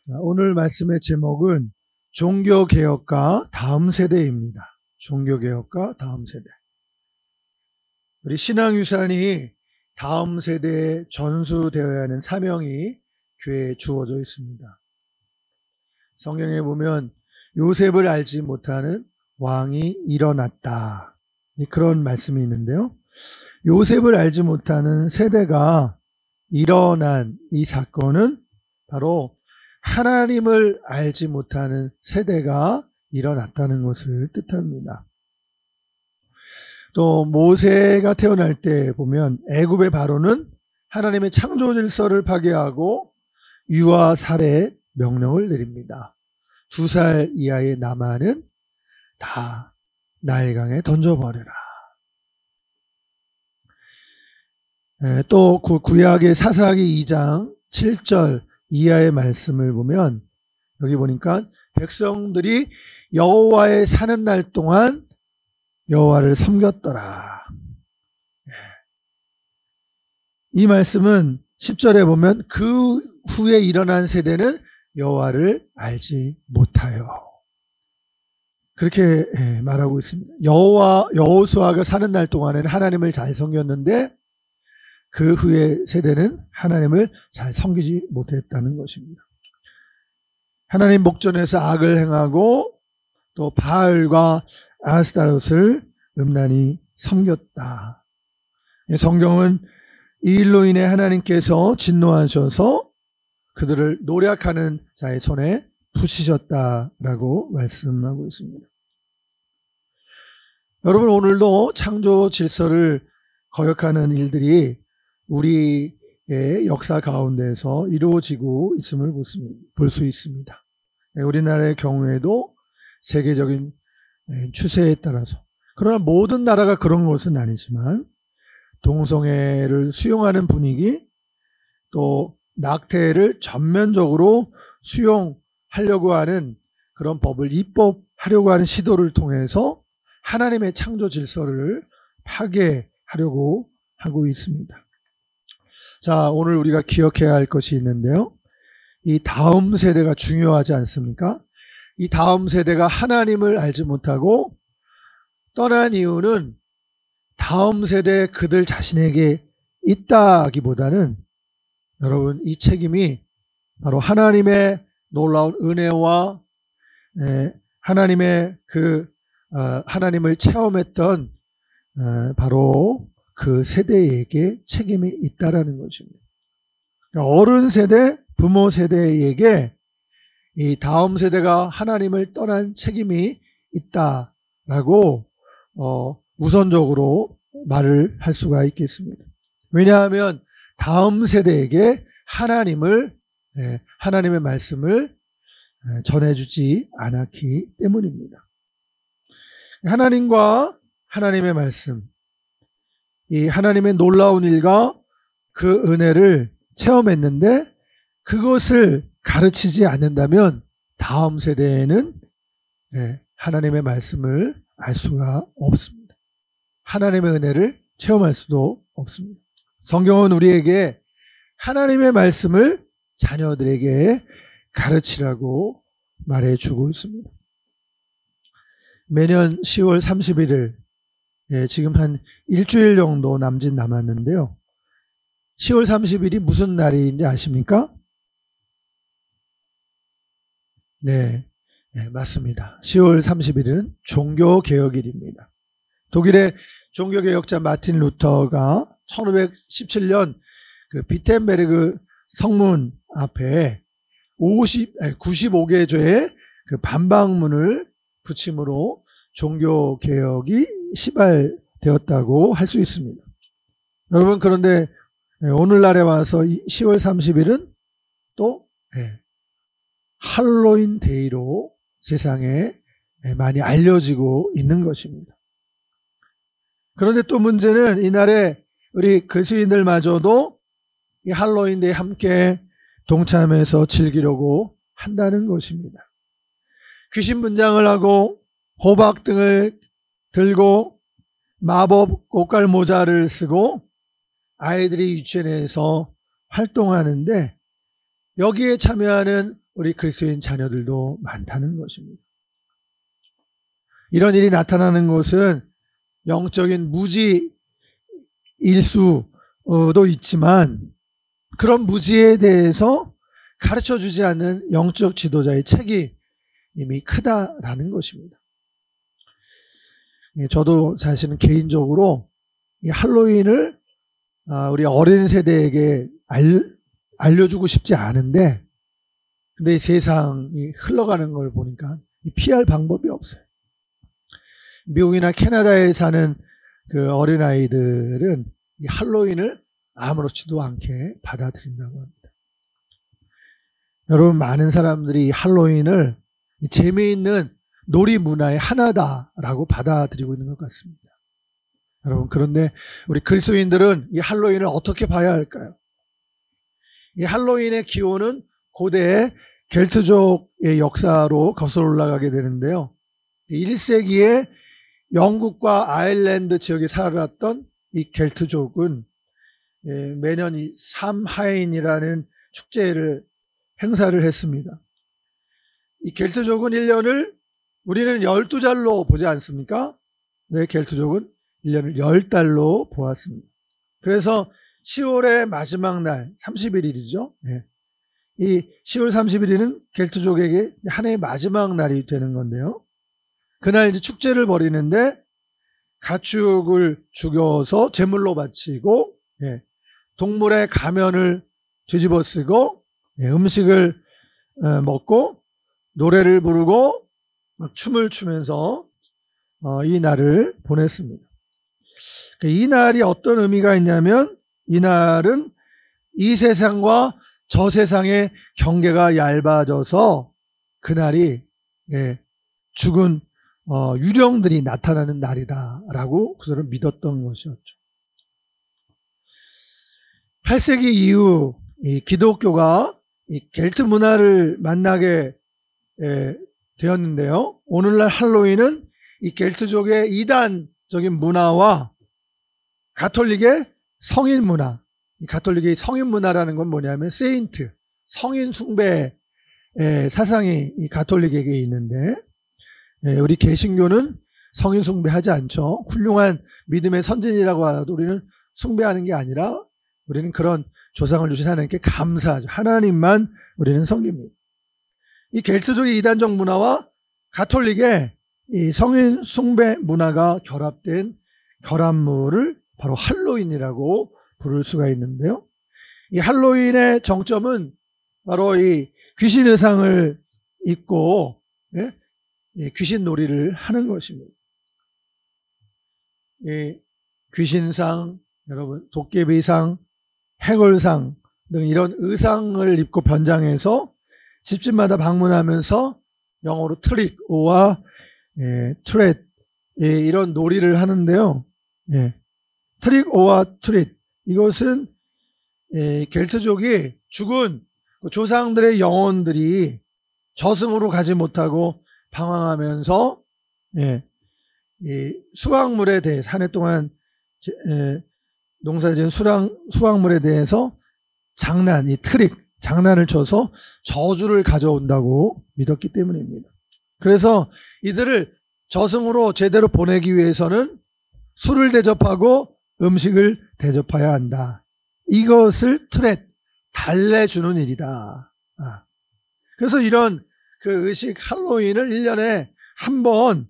오늘 말씀의 제목은 종교개혁과 다음 세대입니다. 종교개혁과 다음 세대. 우리 신앙유산이 다음 세대에 전수되어야 하는 사명이 교회에 주어져 있습니다. 성경에 보면 요셉을 알지 못하는 왕이 일어났다. 그런 말씀이 있는데요. 요셉을 알지 못하는 세대가 일어난 이 사건은 바로 하나님을 알지 못하는 세대가 일어났다는 것을 뜻합니다. 또 모세가 태어날 때 보면 애굽의 바로는 하나님의 창조 질서를 파괴하고 유아 살해 명령을 내립니다. 2살 이하의 남아는 다 나일강에 던져버려라. 또 구약의 사사기 2장 7절 이하의 말씀을 보면 여기 보니까 백성들이 여호와의 사는 날 동안 여호와를 섬겼더라. 이 말씀은 10절에 보면 그 후에 일어난 세대는 여호와를 알지 못하여 그렇게 말하고 있습니다. 여호수아가 사는 날 동안에는 하나님을 잘 섬겼는데 그 후에 세대는 하나님을 잘 섬기지 못했다는 것입니다. 하나님 목전에서 악을 행하고 또 바알과 아스타롯을 음란히 섬겼다. 성경은 이 일로 인해 하나님께서 진노하셔서 그들을 노략하는 자의 손에 부시셨다라고 말씀하고 있습니다. 여러분, 오늘도 창조 질서를 거역하는 일들이 우리의 역사 가운데서 이루어지고 있음을 볼 수 있습니다. 우리나라의 경우에도 세계적인 추세에 따라서, 그러나 모든 나라가 그런 것은 아니지만 동성애를 수용하는 분위기, 또 낙태를 전면적으로 수용하려고 하는 그런 법을 입법하려고 하는 시도를 통해서 하나님의 창조 질서를 파괴하려고 하고 있습니다. 자, 오늘 우리가 기억해야 할 것이 있는데요. 이 다음 세대가 중요하지 않습니까? 이 다음 세대가 하나님을 알지 못하고 떠난 이유는 다음 세대 그들 자신에게 있다기보다는 여러분, 이 책임이 바로 하나님의 놀라운 은혜와 하나님의 하나님을 체험했던 바로 그 세대에게 책임이 있다라는 것입니다. 어른 세대, 부모 세대에게 이 다음 세대가 하나님을 떠난 책임이 있다라고 우선적으로 말을 할 수가 있겠습니다. 왜냐하면 다음 세대에게 하나님의 말씀을 전해주지 않았기 때문입니다. 하나님과 하나님의 말씀, 이 하나님의 놀라운 일과 그 은혜를 체험했는데 그것을 가르치지 않는다면 다음 세대에는 하나님의 말씀을 알 수가 없습니다. 하나님의 은혜를 체험할 수도 없습니다. 성경은 우리에게 하나님의 말씀을 자녀들에게 가르치라고 말해주고 있습니다. 매년 10월 31일, 지금 한 일주일 정도 남았는데요. 10월 30일이 무슨 날인지 아십니까? 네, 맞습니다. 10월 31일은 종교개혁일입니다. 독일의 종교개혁자 마틴 루터가 1517년 그 비텐베르그 성문 앞에 95개조의 그 반박문을 붙임으로 종교개혁이 시발되었다고 할 수 있습니다. 여러분, 그런데 오늘날에 와서 10월 30일은 또 할로윈 데이로 세상에 많이 알려지고 있는 것입니다. 그런데 또 문제는 이날에 우리 그리스도인들마저도 이 할로윈 데이에 함께 동참해서 즐기려고 한다는 것입니다. 귀신 분장을 하고 호박 등을 들고 마법 꽃갈 모자를 쓰고 아이들이 유치원에서 활동하는데 여기에 참여하는 우리 그리스도인 자녀들도 많다는 것입니다. 이런 일이 나타나는 것은 영적인 무지일 수도 있지만 그런 무지에 대해서 가르쳐주지 않는 영적 지도자의 책임이 크다라는 것입니다. 저도 사실은 개인적으로 이 할로윈을 우리 어린 세대에게 알려주고 싶지 않은데 근데 이 세상이 흘러가는 걸 보니까 피할 방법이 없어요. 미국이나 캐나다에 사는 그 어린아이들은 이 할로윈을 아무렇지도 않게 받아들인다고 합니다. 여러분, 많은 사람들이 이 할로윈을 재미있는 놀이 문화의 하나다라고 받아들이고 있는 것 같습니다. 여러분, 그런데 우리 그리스도인들은 이 할로윈을 어떻게 봐야 할까요? 이 할로윈의 기원은 고대의 겔트족의 역사로 거슬러 올라가게 되는데요. 1세기에 영국과 아일랜드 지역에 살았던 이 겔트족은 매년 이 삼하인이라는 축제를 행사를 했습니다. 이 겔트족은 1년을 우리는 12달로 보지 않습니까? 네, 겔트족은 1년을 10달로 보았습니다. 그래서 10월의 마지막 날 31일이죠. 네. 이 10월 31일은 겔트족에게 한 해의 마지막 날이 되는 건데요. 그날 이제 축제를 벌이는데 가축을 죽여서 제물로 바치고 동물의 가면을 뒤집어 쓰고 음식을 먹고 노래를 부르고 춤을 추면서 이 날을 보냈습니다. 이 날이 어떤 의미가 있냐면 이 날은 이 세상과 저 세상의 경계가 얇아져서 그날이 죽은 유령들이 나타나는 날이다라고 그들은 믿었던 것이었죠. 8세기 이후 이 기독교가 이 겔트 문화를 만나게 되었는데요. 오늘날 할로윈은 이 겔트족의 이단적인 문화와 가톨릭의 성인 문화, 이 가톨릭의 성인 문화라는 건 뭐냐면 세인트, 성인 숭배 사상이 이 가톨릭에게 있는데 우리 개신교는 성인 숭배하지 않죠. 훌륭한 믿음의 선진이라고 하도 우리는 숭배하는 게 아니라 우리는 그런 조상을 주신 하나님께 감사하죠. 하나님만 우리는 섬깁니다. 이 겔트족의 이단적 문화와 가톨릭의 이 성인 숭배 문화가 결합된 결합물을 바로 할로윈이라고 부를 수가 있는데요. 이 할로윈의 정점은 바로 이 귀신 의상을 입고 귀신 놀이를 하는 것입니다. 이 귀신상, 여러분 도깨비상, 해골상 등 이런 의상을 입고 변장해서 집집마다 방문하면서 영어로 트릭/오와 트렛 이런 놀이를 하는데요. 트릭/오와 트릿 이것은 겔트족이 죽은 조상들의 영혼들이 저승으로 가지 못하고 방황하면서 수확물에 대해서 한 해 동안 농사지은 수확물에 대해서 이 트릭 장난을 쳐서 저주를 가져온다고 믿었기 때문입니다. 그래서 이들을 저승으로 제대로 보내기 위해서는 술을 대접하고 음식을 대접해야 한다. 이것을 트렛, 달래주는 일이다. 그래서 이런 그 의식 할로윈을 1년에 한 번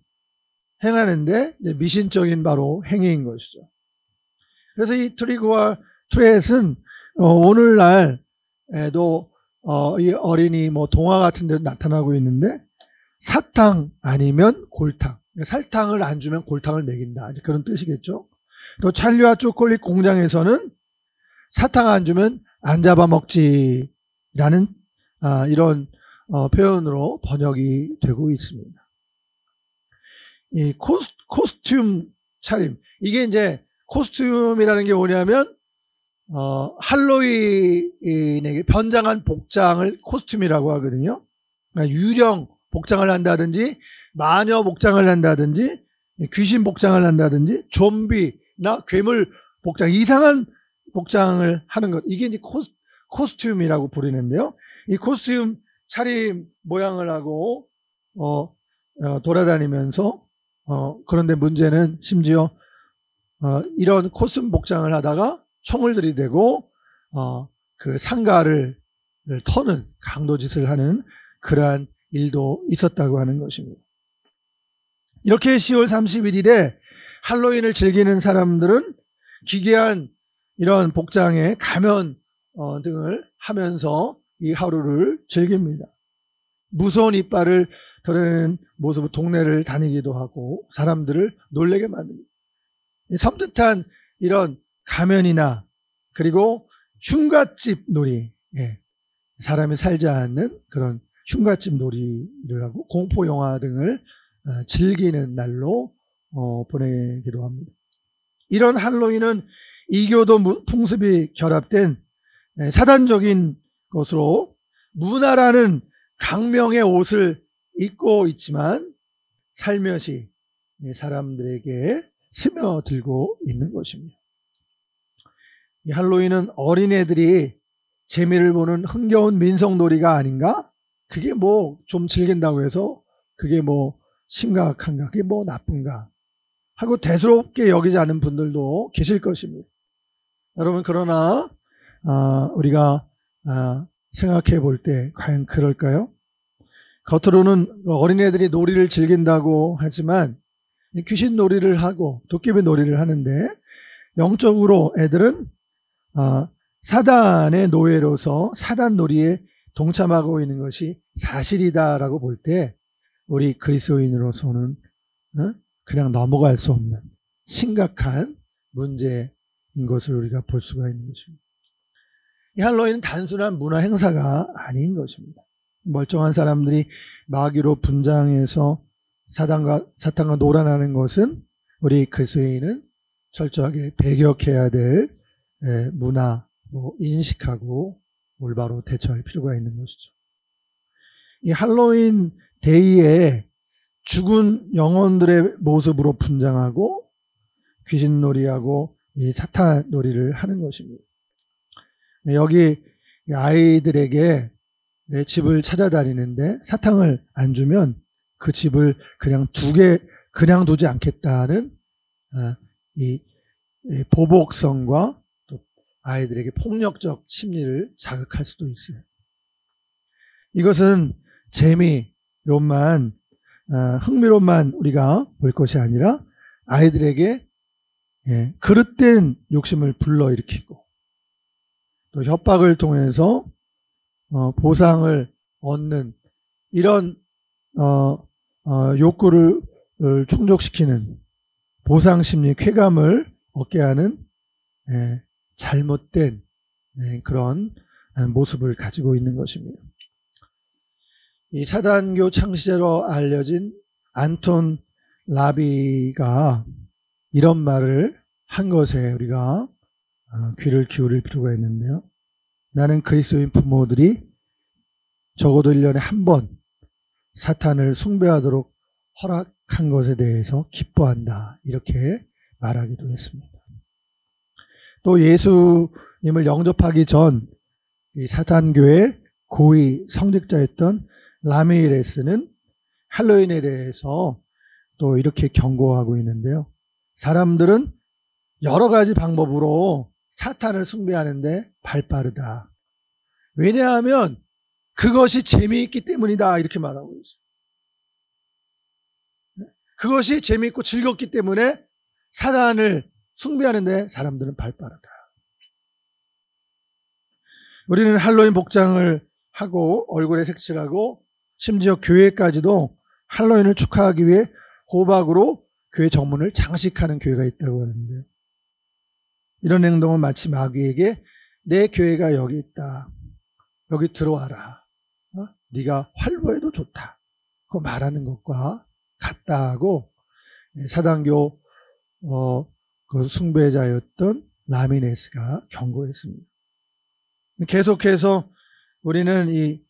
행하는데 미신적인 바로 행위인 것이죠. 그래서 이 트릭과 트렛은 오늘날에도 이 어린이 동화 같은 데도 나타나고 있는데 사탕 아니면 골탕, 설탕을 안 주면 골탕을 먹인다 그런 뜻이겠죠. 또 찰리와 초콜릿 공장에서는 사탕 안 주면 안 잡아먹지라는 이런 표현으로 번역이 되고 있습니다. 이 코스튬 차림, 이게 이제 코스튬이라는 게 뭐냐면 할로윈에게 변장한 복장을 코스튬이라고 하거든요. 그러니까 유령 복장을 한다든지 마녀 복장을 한다든지 귀신 복장을 한다든지 좀비나 괴물 복장, 이상한 복장을 하는 것, 이게 이제 코스튬이라고 부르는데요. 이 코스튬 차림 모양을 하고 돌아다니면서 그런데 문제는 심지어 이런 코스튬 복장을 하다가 총을 들이대고 그 상가를 터는 강도짓을 하는 그러한 일도 있었다고 하는 것입니다. 이렇게 10월 31일에 할로윈을 즐기는 사람들은 기괴한 이런 복장에 가면 등을 하면서 이 하루를 즐깁니다. 무서운 이빨을 드러내는 모습으로 동네를 다니기도 하고 사람들을 놀라게 만듭니다. 섬뜩한 이런 가면이나 그리고 흉갓집 놀이, 사람이 살지 않는 그런 흉갓집 놀이를 하고 공포영화 등을 즐기는 날로 보내기도 합니다. 이런 할로윈은 이교도 풍습이 결합된 사단적인 것으로 문화라는 강명의 옷을 입고 있지만 살며시 사람들에게 스며들고 있는 것입니다. 이 할로윈은 어린애들이 재미를 보는 흥겨운 민속놀이가 아닌가? 그게 뭐 좀 즐긴다고 해서 그게 뭐 심각한가? 그게 뭐 나쁜가? 하고 대수롭게 여기지 않은 분들도 계실 것입니다. 여러분, 그러나 우리가 생각해 볼 때 과연 그럴까요? 겉으로는 어린애들이 놀이를 즐긴다고 하지만 귀신 놀이를 하고 도깨비 놀이를 하는데 영적으로 애들은 사단의 노예로서 사단 놀이에 동참하고 있는 것이 사실이다라고 볼 때 우리 그리스도인으로서는 그냥 넘어갈 수 없는 심각한 문제인 것을 우리가 볼 수가 있는 것입니다. 이 할로윈은 단순한 문화 행사가 아닌 것입니다. 멀쩡한 사람들이 마귀로 분장해서 사탄과 놀아나는 것은 우리 그리스도인은 철저하게 배격해야 될 문화로 인식하고 올바로 대처할 필요가 있는 것이죠. 이 할로윈 데이에 죽은 영혼들의 모습으로 분장하고 귀신놀이하고 이 사탄놀이를 하는 것입니다. 여기 아이들에게 내 집을 찾아다니는데 사탕을 안 주면 그 집을 그냥 두지 않겠다는 이 보복성과 또 아이들에게 폭력적 심리를 자극할 수도 있어요. 이것은 재미로만 흥미로만 우리가 볼 것이 아니라 아이들에게 그릇된 욕심을 불러일으키고 또 협박을 통해서 보상을 얻는 이런 욕구를 충족시키는 보상심리 쾌감을 얻게 하는 잘못된 그런 모습을 가지고 있는 것입니다. 이 사단교 창시자로 알려진 안톤 라비가 이런 말을 한 것에 우리가 귀를 기울일 필요가 있는데요. 나는 그리스도인 부모들이 적어도 1년에 한 번 사탄을 숭배하도록 허락한 것에 대해서 기뻐한다. 이렇게 말하기도 했습니다. 또 예수님을 영접하기 전 이 사탄교의 고위 성직자였던 라미레스는 할로윈에 대해서 또 이렇게 경고하고 있는데요. 사람들은 여러 가지 방법으로 사탄을 숭배하는데 발빠르다. 왜냐하면 그것이 재미있기 때문이다. 이렇게 말하고 있어요. 그것이 재미있고 즐겁기 때문에 사탄을 숭배하는데 사람들은 발빠르다. 우리는 할로윈 복장을 하고 얼굴에 색칠하고 심지어 교회까지도 할로윈을 축하하기 위해 호박으로 교회 정문을 장식하는 교회가 있다고 하는데요. 이런 행동은 마치 마귀에게 내 교회가 여기 있다. 여기 들어와라. 네가 활보해도 좋다. 그 말하는 것과 같다고 사단교 그 숭배자였던 라미네스가 경고했습니다. 계속해서 우리는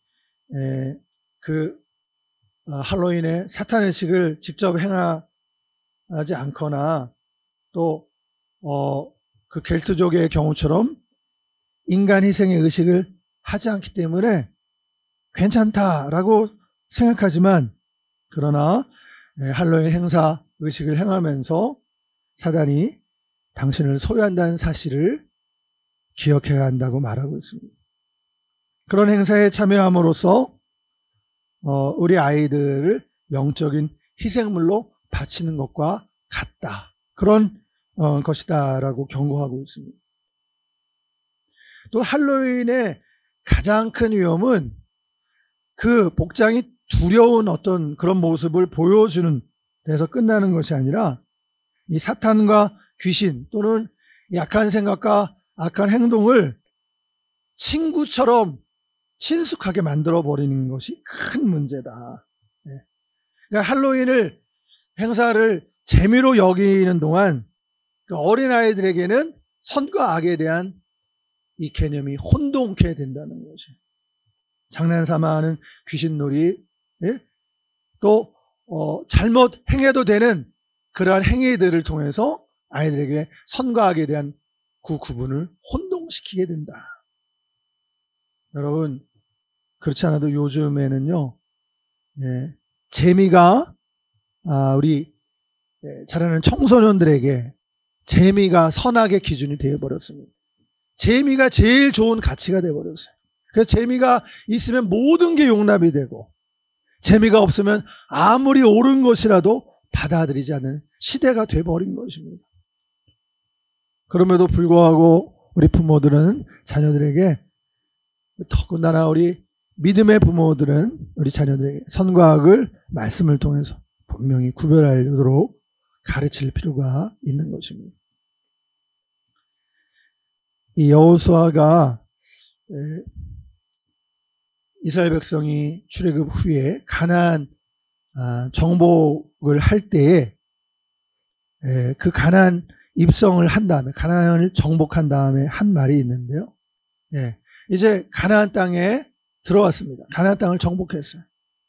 할로윈에 사탄의식을 직접 행하지 않거나 또 그 켈트족의 경우처럼 인간 희생의 의식을 하지 않기 때문에 괜찮다라고 생각하지만 그러나 할로윈 행사 의식을 행하면서 사단이 당신을 소유한다는 사실을 기억해야 한다고 말하고 있습니다. 그런 행사에 참여함으로써 우리 아이들을 영적인 희생물로 바치는 것과 같다. 그런 것이다라고 경고하고 있습니다. 또 할로윈의 가장 큰 위험은 그 복장이 두려운 어떤 그런 모습을 보여주는 데서 끝나는 것이 아니라 이 사탄과 귀신 또는 약한 생각과 악한 행동을 친구처럼 친숙하게 만들어버리는 것이 큰 문제다. 그러니까 할로윈을 행사를 재미로 여기는 동안 그 어린아이들에게는 선과 악에 대한 이 개념이 혼동케 된다는 것이. 장난삼아 하는 귀신놀이, 또 잘못 행해도 되는 그러한 행위들을 통해서 아이들에게 선과 악에 대한 그 구분을 혼동시키게 된다. 여러분, 그렇지 않아도 요즘에는요, 재미가 우리 자라는 청소년들에게 재미가 선악의 기준이 되어버렸습니다. 재미가 제일 좋은 가치가 되어버렸어요. 그래서 재미가 있으면 모든 게 용납이 되고 재미가 없으면 아무리 옳은 것이라도 받아들이지 않는 시대가 되어버린 것입니다. 그럼에도 불구하고 우리 부모들은 자녀들에게, 더군다나 우리 믿음의 부모들은 우리 자녀들에게 선과 악을 말씀을 통해서 분명히 구별하도록 가르칠 필요가 있는 것입니다. 이 여호수아가 이스라엘 백성이 출애굽 후에 가나안 정복을 할 때에 그 가나안 입성을 한 다음에, 가나안을 정복한 다음에 한 말이 있는데요. 이제 가나안 땅에 들어왔습니다. 가나안 땅을 정복했어요.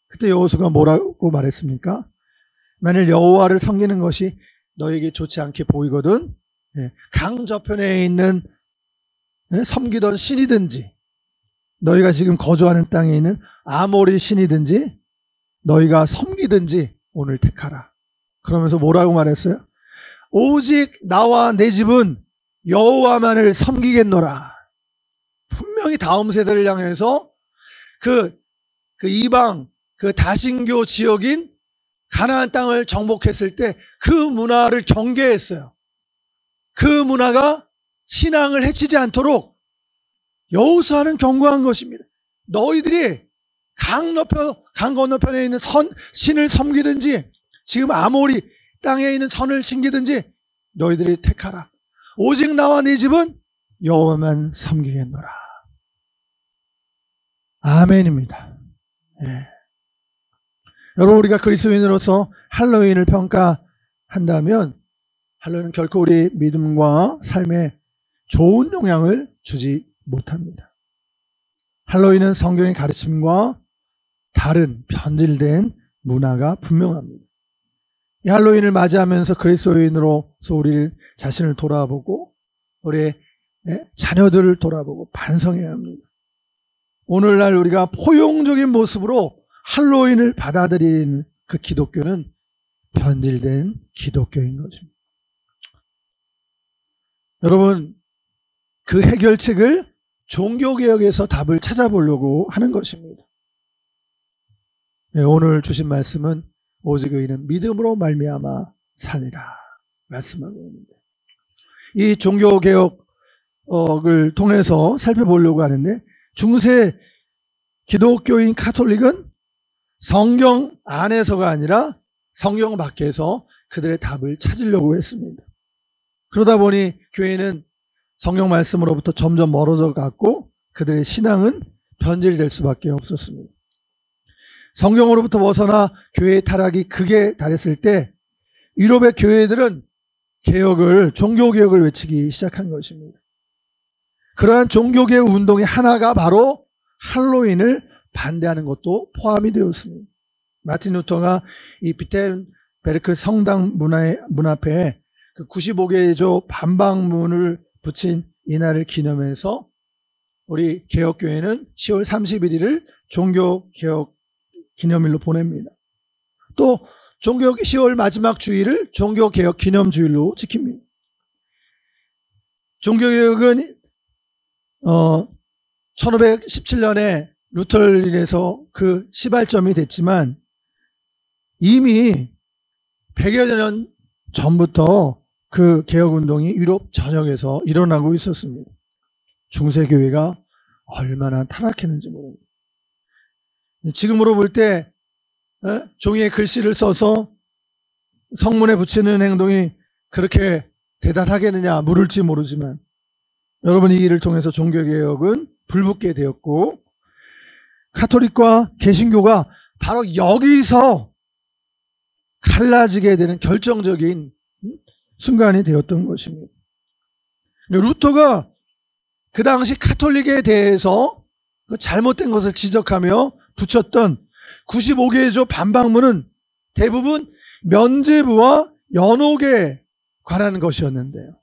그때 여호수아가 뭐라고 말했습니까? 만일 여호와를 섬기는 것이 너에게 좋지 않게 보이거든 강 저편에 있는 섬기던 신이든지 너희가 지금 거주하는 땅에 있는 아모리 신이든지 너희가 섬기든지 오늘 택하라. 그러면서 뭐라고 말했어요? 오직 나와 내 집은 여호와만을 섬기겠노라. 분명히 다음 세대를 향해서 그 이방 그 다신교 지역인 가나안 땅을 정복했을 때 그 문화를 경계했어요. 그 문화가 신앙을 해치지 않도록 여호수아는 경고한 것입니다. 너희들이 강 건너편에 있는 신을 섬기든지 지금 아모리 땅에 있는 선을 챙기든지 너희들이 택하라. 오직 나와 네 집은 여호와만 섬기겠노라. 아멘입니다. 여러분, 우리가 그리스도인으로서 할로윈을 평가한다면 할로윈은 결코 우리 믿음과 삶에 좋은 영향을 주지 못합니다. 할로윈은 성경의 가르침과 다른 변질된 문화가 분명합니다. 이 할로윈을 맞이하면서 그리스도인으로서 우리 자신을 돌아보고 우리의 자녀들을 돌아보고 반성해야 합니다. 오늘날 우리가 포용적인 모습으로 할로윈을 받아들이는 그 기독교는 변질된 기독교인 것입니다. 여러분, 그 해결책을 종교개혁에서 답을 찾아보려고 하는 것입니다. 오늘 주신 말씀은 오직 의인은 믿음으로 말미암아 살리라 말씀하고 있는데, 이 종교개혁을 통해서 살펴보려고 하는데, 중세 기독교인 가톨릭은 성경 안에서가 아니라 성경 밖에서 그들의 답을 찾으려고 했습니다. 그러다 보니 교회는 성경 말씀으로부터 점점 멀어져 갔고 그들의 신앙은 변질될 수밖에 없었습니다. 성경으로부터 벗어나 교회의 타락이 극에 달했을 때 유럽의 교회들은 종교개혁을 외치기 시작한 것입니다. 그러한 종교개혁 운동의 하나가 바로 할로윈을 반대하는 것도 포함이 되었습니다. 마틴 루터가 이 비텐베르크 성당 문 앞에 그 95개의 반박문을 붙인 이 날을 기념해서 우리 개혁교회는 10월 31일을 종교개혁 기념일로 보냅니다. 또 10월 마지막 주일을 종교개혁 기념주일로 지킵니다. 종교개혁은 1517년에 루터를 인해서 그 시발점이 됐지만 이미 100여 년 전부터 그 개혁운동이 유럽 전역에서 일어나고 있었습니다. 중세교회가 얼마나 타락했는지 모릅니다. 지금으로 볼 때 종이에 글씨를 써서 성문에 붙이는 행동이 그렇게 대단하겠느냐 물을지 모르지만 여러분, 이 일을 통해서 종교개혁은 불붙게 되었고 가톨릭과 개신교가 바로 여기서 갈라지게 되는 결정적인 순간이 되었던 것입니다. 루터가 그 당시 가톨릭에 대해서 잘못된 것을 지적하며 붙였던 95개조 반박문은 대부분 면죄부와 연옥에 관한 것이었는데요.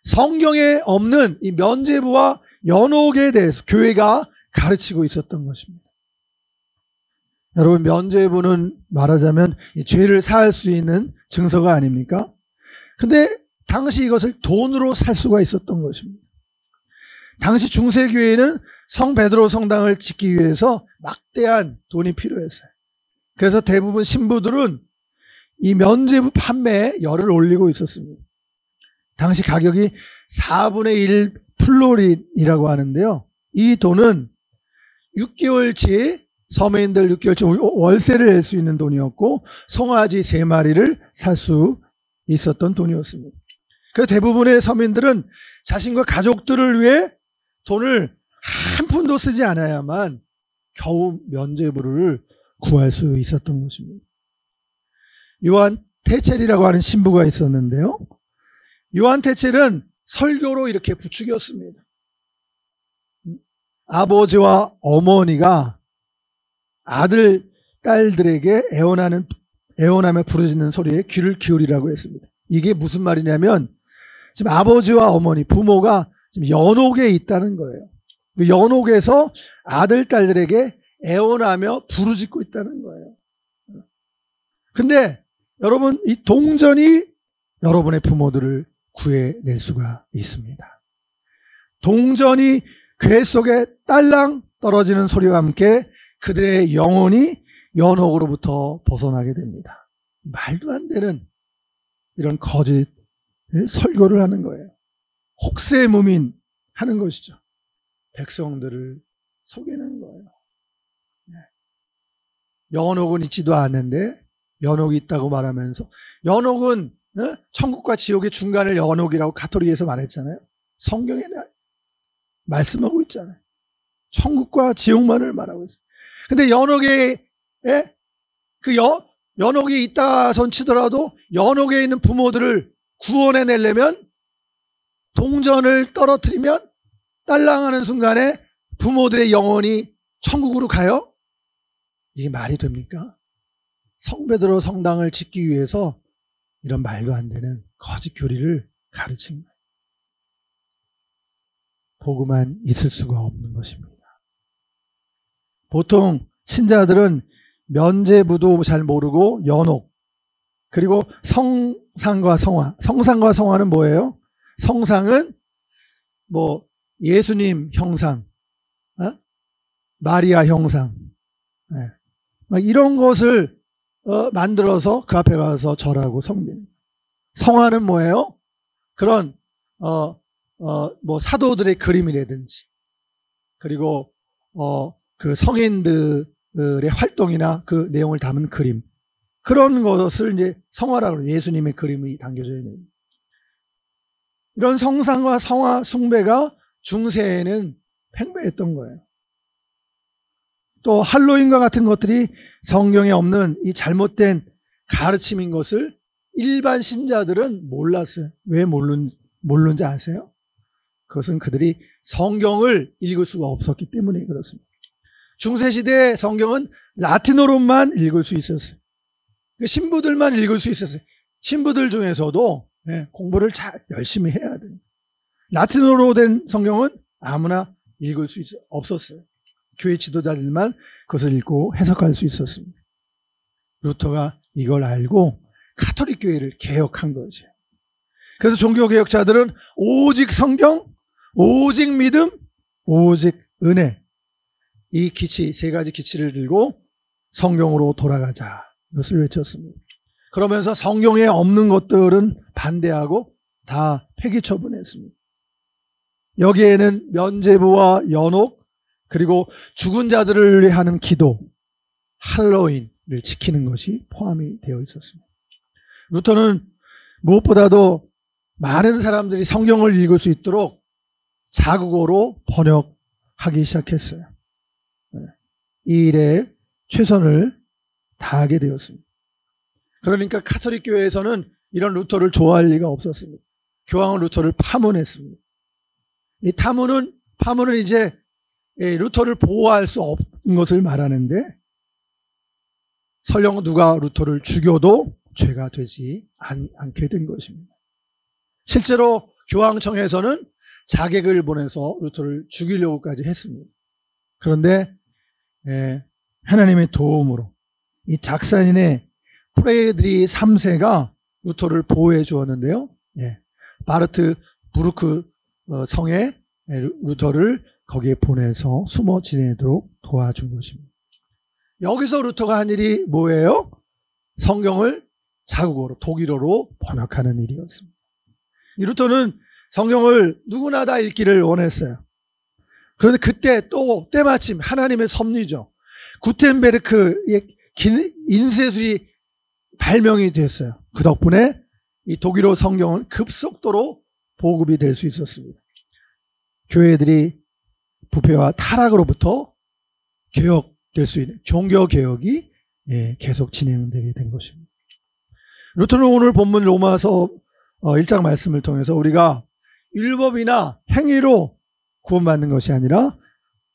성경에 없는 이 면죄부와 연옥에 대해서 교회가 가르치고 있었던 것입니다. 여러분, 면죄부는 말하자면 이 죄를 사할 수 있는 증서가 아닙니까? 근데 당시 이것을 돈으로 살 수가 있었던 것입니다. 당시 중세교회는 성 베드로 성당을 짓기 위해서 막대한 돈이 필요했어요. 그래서 대부분 신부들은 이 면죄부 판매에 열을 올리고 있었습니다. 당시 가격이 4분의 1 플로린이라고 하는데요. 이 돈은 6개월치 서매인들 6개월치 월세를 낼 수 있는 돈이었고 송아지 3마리를 살 수 있었던 돈이었습니다. 그래서 대부분의 서민들은 자신과 가족들을 위해 돈을 한 푼도 쓰지 않아야만 겨우 면죄부를 구할 수 있었던 것입니다. 요한 테첼이라고 하는 신부가 있었는데요. 요한 테첼은 설교로 이렇게 부추겼습니다. 아버지와 어머니가 아들, 딸들에게 애원하며 부르짖는 소리에 귀를 기울이라고 했습니다. 이게 무슨 말이냐면 지금 아버지와 어머니, 부모가 지금 연옥에 있다는 거예요. 연옥에서 아들, 딸들에게 애원하며 부르짖고 있다는 거예요. 근데 여러분, 이 동전이 여러분의 부모들을 구해낼 수가 있습니다. 동전이 궤 속에 딸랑 떨어지는 소리와 함께 그들의 영혼이 연옥으로부터 벗어나게 됩니다. 말도 안 되는 이런 거짓 설교를 하는 거예요. 혹세무민 하는 것이죠. 백성들을 속이는 거예요. 연옥은 있지도 않는데 연옥이 있다고 말하면서, 연옥은 천국과 지옥의 중간을 연옥이라고 가톨릭에서 말했잖아요. 성경에 말씀하고 있잖아요. 천국과 지옥만을 말하고 있어요. 근데 연옥에 연옥이 있다 손 치더라도 연옥에 있는 부모들을 구원해 내려면 동전을 떨어뜨리면 딸랑하는 순간에 부모들의 영혼이 천국으로 가요? 이게 말이 됩니까? 성베드로 성당을 짓기 위해서 이런 말도 안 되는 거짓 교리를 가르친 거예요. 복음만 있을 수가 없는 것입니다. 보통 신자들은 면죄부도 잘 모르고 연옥, 그리고 성상과 성화. 성상과 성화는 뭐예요? 성상은 뭐 예수님 형상, 마리아 형상, 막 이런 것을 만들어서 그 앞에 가서 절하고 섬기는. 성화는 뭐예요? 그런 뭐 사도들의 그림이라든지, 그리고 그 성인들의 활동이나 그 내용을 담은 그림, 그런 것을 이제 성화라고 해요. 예수님의 그림이 담겨져 있는. 이런 성상과 성화 숭배가 중세에는 팽배했던 거예요. 또 할로윈과 같은 것들이 성경에 없는 이 잘못된 가르침인 것을 일반 신자들은 몰랐어요. 왜 모르는지 아세요? 그것은 그들이 성경을 읽을 수가 없었기 때문에 그렇습니다. 중세시대의 성경은 라틴어로만 읽을 수 있었어요. 신부들만 읽을 수 있었어요. 신부들 중에서도 공부를 잘 열심히 해야 돼요. 라틴어로 된 성경은 아무나 읽을 수 없었어요. 교회 지도자들만 그것을 읽고 해석할 수 있었습니다. 루터가 이걸 알고 가톨릭 교회를 개혁한 거죠. 그래서 종교개혁자들은 오직 성경, 오직 믿음, 오직 은혜, 이 기치, 세 가지 기치를 들고 성경으로 돌아가자, 이것을 외쳤습니다. 그러면서 성경에 없는 것들은 반대하고 다 폐기 처분했습니다. 여기에는 면죄부와 연옥, 그리고 죽은 자들을 위해 하는 기도, 할로윈을 지키는 것이 포함이 되어 있었습니다. 루터는 무엇보다도 많은 사람들이 성경을 읽을 수 있도록 자국어로 번역하기 시작했어요. 이 일에 최선을 다하게 되었습니다. 그러니까 가톨릭 교회에서는 이런 루터를 좋아할 리가 없었습니다. 교황은 루터를 파문했습니다. 이 파문은 이제 루터를 보호할 수 없는 것을 말하는데, 설령 누가 루터를 죽여도 죄가 되지 않게 된 것입니다. 실제로 교황청에서는 자객을 보내서 루터를 죽이려고까지 했습니다. 그런데 하나님의 도움으로 이 작사인의 프레드리 3세가 루터를 보호해 주었는데요. 바르트 부르크 성에 루터를 거기에 보내서 숨어 지내도록 도와준 것입니다. 여기서 루터가 한 일이 뭐예요? 성경을 자국어로, 독일어로 번역하는 일이었습니다. 이 루터는 성경을 누구나 다 읽기를 원했어요. 그런데 그때 또 때마침 하나님의 섭리죠. 구텐베르크의 인쇄술이 발명이 됐어요. 그 덕분에 이 독일어 성경은 급속도로 보급이 될 수 있었습니다. 교회들이 부패와 타락으로부터 개혁될 수 있는 종교개혁이 계속 진행되게 된 것입니다. 루터는 오늘 본문 로마서 1장 말씀을 통해서 우리가 율법이나 행위로 구원받는 것이 아니라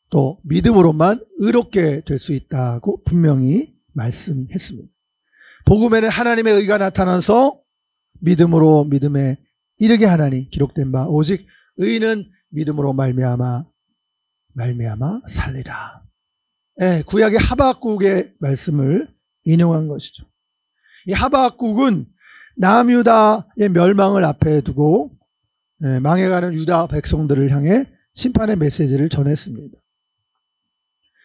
또 믿음으로만 의롭게 될 수 있다고 분명히 말씀했습니다. 복음에는 하나님의 의가 나타나서 믿음으로 믿음에 이르게 하나니 기록된 바 오직 의인은 믿음으로 말미암아 살리라. 구약의 하박국의 말씀을 인용한 것이죠. 이 하박국은 남유다의 멸망을 앞에 두고 망해가는 유다 백성들을 향해 심판의 메시지를 전했습니다.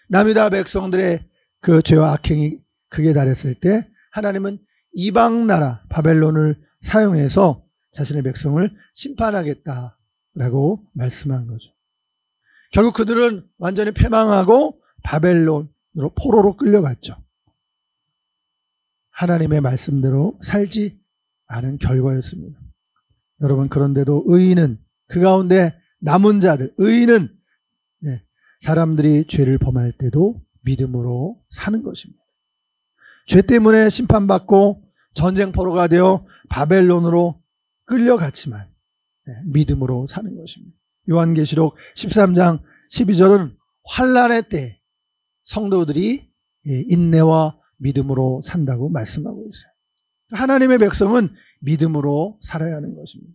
남유다 백성들의 그 죄와 악행이 극에 달했을 때 하나님은 이방 나라 바벨론을 사용해서 자신의 백성을 심판하겠다라고 말씀한 거죠. 결국 그들은 완전히 패망하고 바벨론으로 포로로 끌려갔죠. 하나님의 말씀대로 살지 않은 결과였습니다. 여러분, 그런데도 의인은, 그 가운데 남은 자들, 의인은 사람들이 죄를 범할 때도 믿음으로 사는 것입니다. 죄 때문에 심판받고 전쟁포로가 되어 바벨론으로 끌려갔지만 믿음으로 사는 것입니다. 요한계시록 13장 12절은 환난의 때 성도들이 인내와 믿음으로 산다고 말씀하고 있어요. 하나님의 백성은 믿음으로 살아야 하는 것입니다.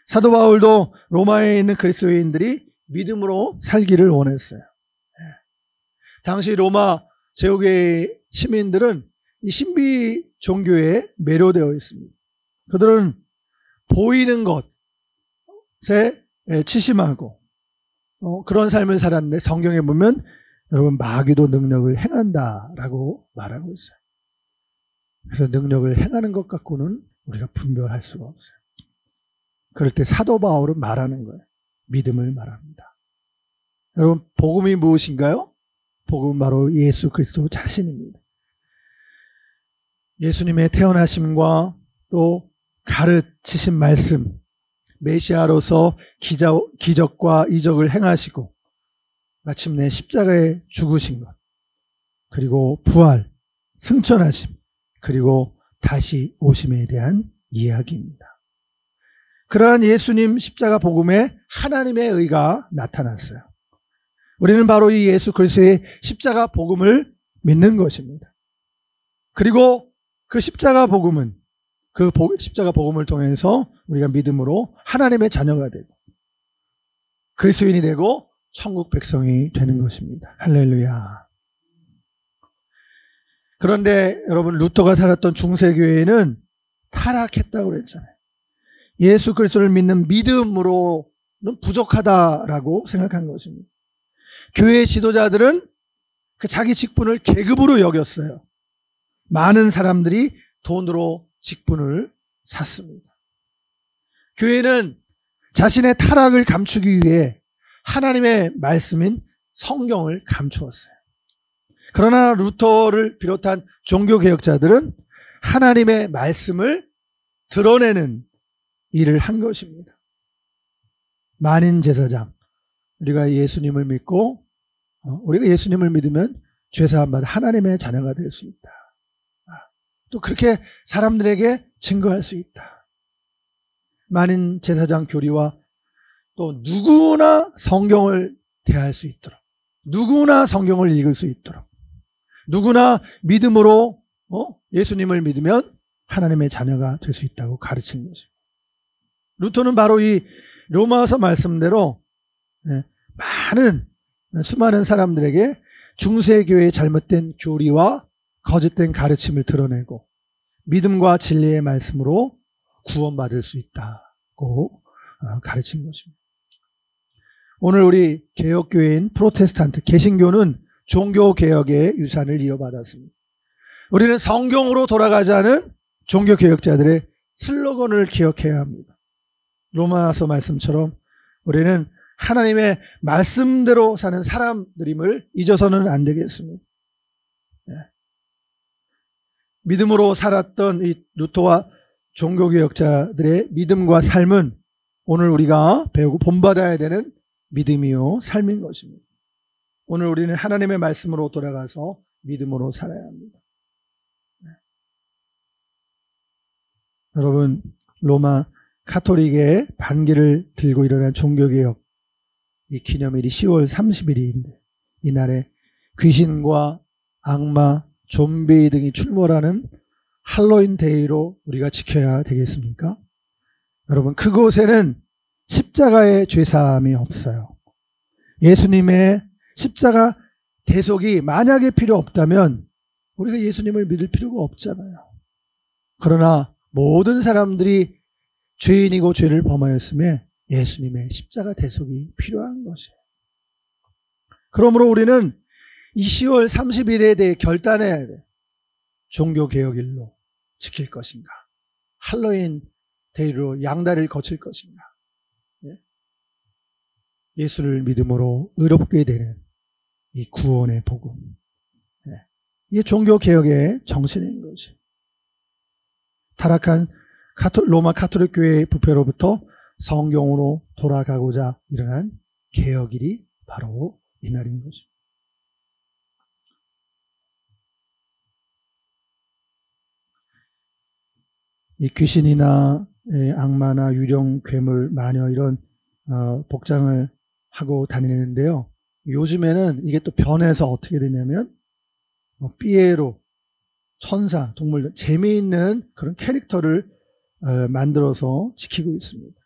사도 바울도 로마에 있는 그리스도인들이 믿음으로 살기를 원했어요. 당시 로마 제국의 시민들은 이 신비 종교에 매료되어 있습니다. 그들은 보이는 것에 치심하고 그런 삶을 살았는데, 성경에 보면 여러분 마귀도 능력을 행한다라고 말하고 있어요. 그래서 능력을 행하는 것 갖고는 우리가 분별할 수가 없어요. 그럴 때 사도 바울은 말하는 거예요. 믿음을 말합니다. 여러분, 복음이 무엇인가요? 복음은 바로 예수 그리스도 자신입니다. 예수님의 태어나심과 또 가르치신 말씀, 메시아로서 기적과 이적을 행하시고 마침내 십자가에 죽으신 것, 그리고 부활, 승천하심, 그리고 다시 오심에 대한 이야기입니다. 그러한 예수님 십자가 복음에 하나님의 의가 나타났어요. 우리는 바로 이 예수 그리스도의 십자가 복음을 믿는 것입니다. 그리고 그 십자가 복음은, 그 십자가 복음을 통해서 우리가 믿음으로 하나님의 자녀가 되고, 그리스도인이 되고 천국 백성이 되는 것입니다. 할렐루야. 그런데 여러분, 루터가 살았던 중세교회는 타락했다고 그랬잖아요. 예수 그리스도를 믿는 믿음으로는 부족하다라고 생각한 것입니다. 교회 지도자들은 그 자기 직분을 계급으로 여겼어요. 많은 사람들이 돈으로 직분을 샀습니다. 교회는 자신의 타락을 감추기 위해 하나님의 말씀인 성경을 감추었어요. 그러나 루터를 비롯한 종교개혁자들은 하나님의 말씀을 드러내는 일을 한 것입니다. 만인 제사장, 우리가 예수님을 믿고 우리가 예수님을 믿으면 죄사함 받아 하나님의 자녀가 될 수 있다. 또 그렇게 사람들에게 증거할 수 있다. 만인 제사장 교리와 또 누구나 성경을 대할 수 있도록, 누구나 성경을 읽을 수 있도록, 누구나 믿음으로 예수님을 믿으면 하나님의 자녀가 될 수 있다고 가르친 것입니다. 루터는 바로 이 로마서 말씀대로 수많은 사람들에게 중세교회의 잘못된 교리와 거짓된 가르침을 드러내고 믿음과 진리의 말씀으로 구원받을 수 있다고 가르친 것입니다. 오늘 우리 개혁교회인 프로테스탄트 개신교는 종교개혁의 유산을 이어받았습니다. 우리는 성경으로 돌아가자는 종교개혁자들의 슬로건을 기억해야 합니다. 로마서 말씀처럼 우리는 하나님의 말씀대로 사는 사람들임을 잊어서는 안 되겠습니다. 믿음으로 살았던 이 루터와 종교개혁자들의 믿음과 삶은 오늘 우리가 배우고 본받아야 되는 믿음이요 삶인 것입니다. 오늘 우리는 하나님의 말씀으로 돌아가서 믿음으로 살아야 합니다. 여러분, 로마 카톨릭의 반기를 들고 일어난 종교개혁 이 기념일이 10월 30일인데 이날에 귀신과 악마, 좀비 등이 출몰하는 할로윈 데이로 우리가 지켜야 되겠습니까? 여러분, 그곳에는 십자가의 죄사함이 없어요. 예수님의 십자가 대속이 만약에 필요 없다면 우리가 예수님을 믿을 필요가 없잖아요. 그러나 모든 사람들이 죄인이고 죄를 범하였음에 예수님의 십자가 대속이 필요한 것이에요. 그러므로 우리는 이 10월 30일에 대해 결단해야 돼. 종교개혁일로 지킬 것인가? 할로윈 데이로 양다리를 거칠 것인가? 예수를 믿음으로 의롭게 되는 이 구원의 복음. 이게 종교개혁의 정신인 것이에요. 타락한 로마 카톨릭 교회의 부패로부터 성경으로 돌아가고자 일어난 개혁일이 바로 이날인 것입니다. 이 귀신이나 악마나 유령, 괴물, 마녀 이런 복장을 하고 다니는데요. 요즘에는 이게 또 변해서 어떻게 되냐면 삐에로, 천사, 동물, 재미있는 그런 캐릭터를 만들어서 지키고 있습니다.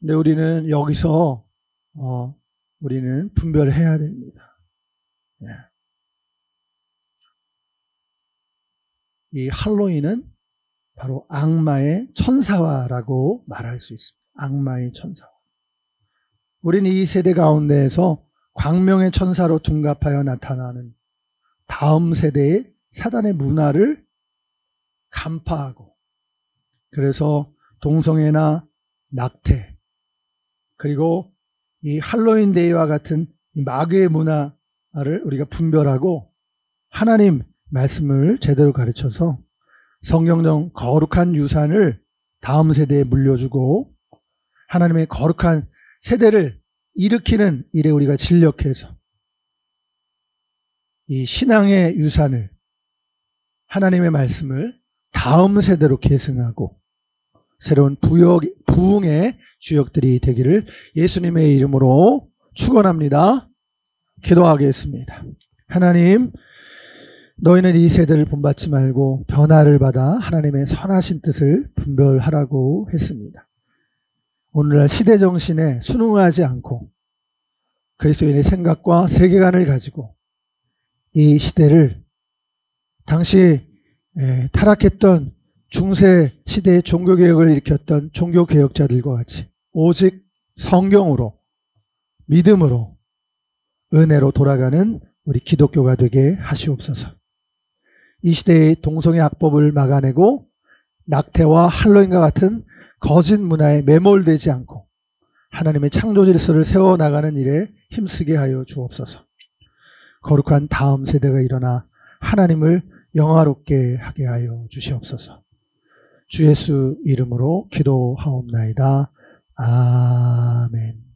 근데 우리는 여기서 우리는 분별해야 됩니다. 이 할로윈은 바로 악마의 천사화라고 말할 수 있습니다. 악마의 천사화. 우리는 이 세대 가운데에서 광명의 천사로 둔갑하여 나타나는 다음 세대의 사단의 문화를 간파하고, 그래서 동성애나 낙태, 그리고 이 할로윈 데이와 같은 이 마귀의 문화를 우리가 분별하고 하나님 말씀을 제대로 가르쳐서 성경적 거룩한 유산을 다음 세대에 물려주고 하나님의 거룩한 세대를 일으키는 일에 우리가 진력해서 이 신앙의 유산을, 하나님의 말씀을 다음 세대로 계승하고 새로운 부흥의 주역들이 되기를 예수님의 이름으로 축원합니다. 기도하겠습니다. 하나님, 너희는 이 세대를 본받지 말고 변화를 받아 하나님의 선하신 뜻을 분별하라고 했습니다. 오늘날 시대 정신에 순응하지 않고 그리스도인의 생각과 세계관을 가지고 이 시대를 당시 타락했던 중세 시대의 종교개혁을 일으켰던 종교개혁자들과 같이 오직 성경으로 믿음으로 은혜로 돌아가는 우리 기독교가 되게 하시옵소서. 이 시대의 동성애 악법을 막아내고 낙태와 할로윈과 같은 거짓 문화에 매몰되지 않고 하나님의 창조 질서를 세워나가는 일에 힘쓰게 하여 주옵소서. 거룩한 다음 세대가 일어나 하나님을 영화롭게 하게 하여 주시옵소서. 주 예수 이름으로 기도하옵나이다. 아멘.